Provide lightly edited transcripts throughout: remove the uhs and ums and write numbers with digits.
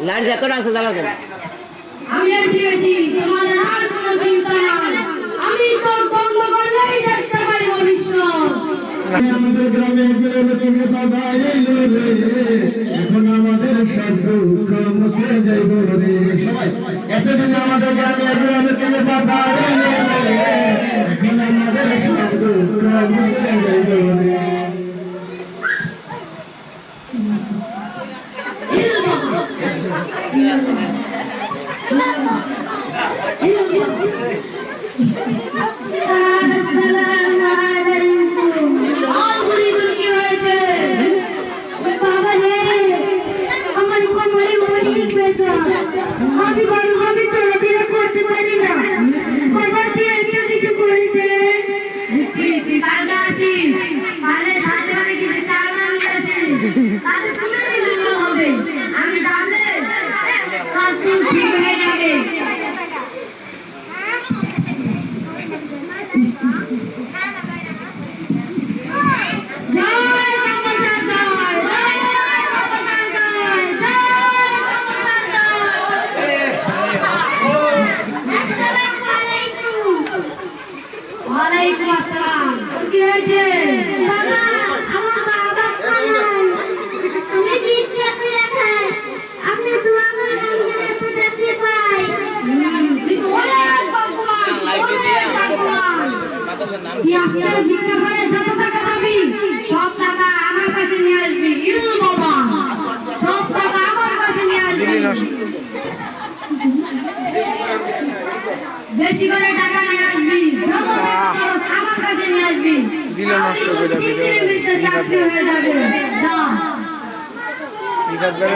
Light যখন আছে জ্বালাবেন। আমি এসেছি তোমাদের আর কোনো চিন্তা নাই, আমি তো বন্ধ করলেই দেখতে পাই ভবিষ্যৎ। আমাদের গ্রামে তুমি এখন আমাদের সব দুঃখ মুছে যাইব রে। সবাই এতদিন আমাদের গ্রামে তুমি এখন আমাদের সব দুঃখ মুছে যাইব রে। ওয়ালাইকুম আসসালাম। কি হয়েছে? বাবা, আমার বাবা আমি বিদ্যা করে খাই, আপনি দোয়া করে আমি তো দেখতে পাই। অনেক ভগবান, লাইভে দিয়ে মাদ্রাসার নাম কি আজকে বিদ্যা করে যত টাকা পাবি সব টাকা আমার কাছে নিয়ে আসবি। ইরু বাবা, সব টাকা আমার কাছে নিয়ে আসবি। বেশি করে টাকা নিয়ে আসবি, আমার কাছে নিয়ে আসবি। দিলে নষ্ট করে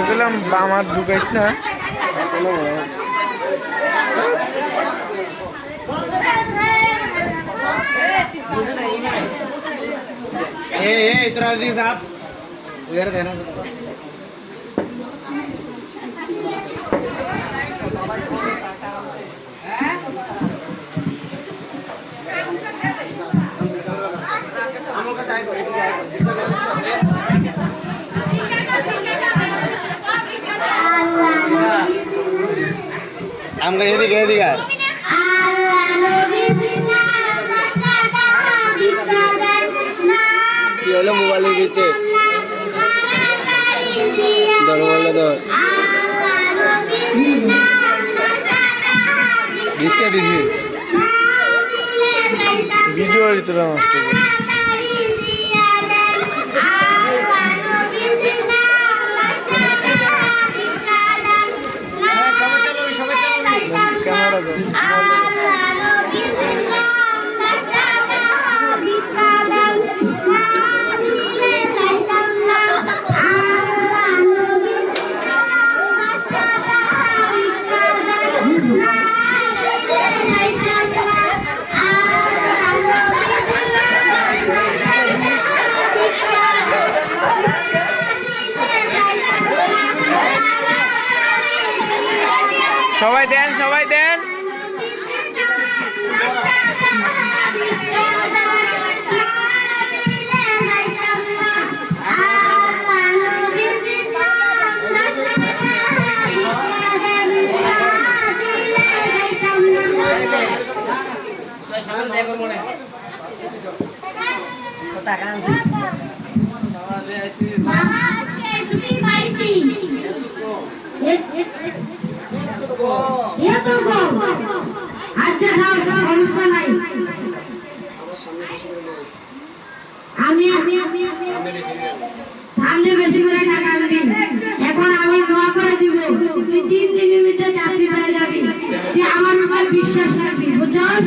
দিলাম আমার ঢুকাইস না। তোরা সাপ দেনা আমাকে এদিকে এদিকে কি হলো মোবাইলের ভিতরে ধর মোবাইলটা ধর দিচ্ছে দিছি ভিডিও তোরা নষ্ট করে ক্যামেরা সবাই দেন সবাই দেন। আচ্ছা দাও সমস্যা নাই। আমি সামনে বেশি করে টাকা আনবি। এখন আমি দোয়া করে দিব তুই 3 দিনের মধ্যে চাকরি পেয়ে যাবি। তুই আমার উপর বিশ্বাস রাখবি, বুঝছস?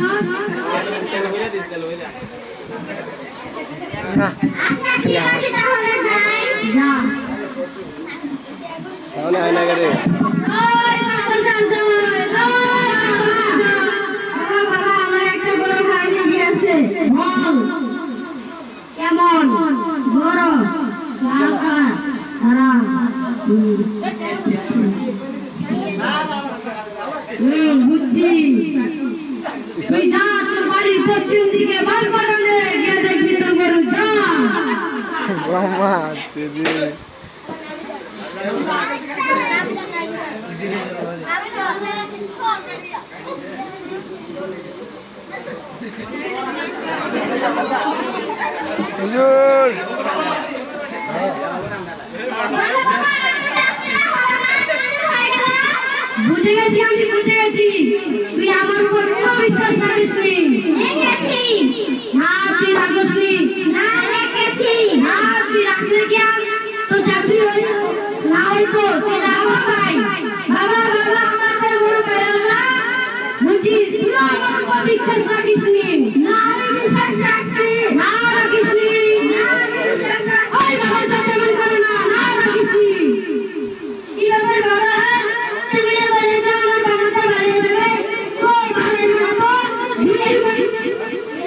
যা সামনে হয় না রে কেমন বড় বুঝছি। তুই যা তোর বাড়ির পশ্চিম দিকে বাল বাগানে গিয়ে দেখবি তোর গরু। যা মামা দিদি হুজুর বুঝে গেছি আমি বুঝে গেছি তুই আমার উপর কোনো বিশ্বাস রাখিস নি রেখেছি না তুই রাখিস নি না রেখেছি না তুই রাখলে কি আর তো চাকরি হই না হইতো তুই না ভাই বাবা বাবা আমাকে বড় পেলাম না বুঝি তুই আমার উপর বিশ্বাস রাখিস নি না আমি বিশ্বাস রাখছি না রাখিস নি না আমি বিশ্বাস রাখছি ওই বাবার সাথে মন করে না না রাখিস নি কি ব্যাপার বাবা তুমি বলেছো আমার বাবাটা বাড়িয়ে যাবে কই বাড়িয়ে না তো ধীরে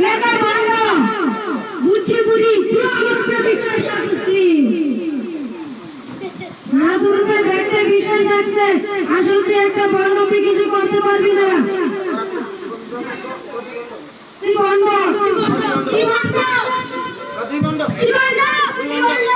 লেখা বন্ধ বুঝছি বুড়ি তুই আমার উপর বিশ্বাস রাখিস নি না তোর উপর দেখতে বিশ্বাস রাখতে আসলে তুই একটা বন্ধ তুই কিছু করতে পারবি না তুই বন্ধ তুই বন্ধ তুই বন্ধ তুই বন্ধ তুই বন্ধ তুই বন্ধ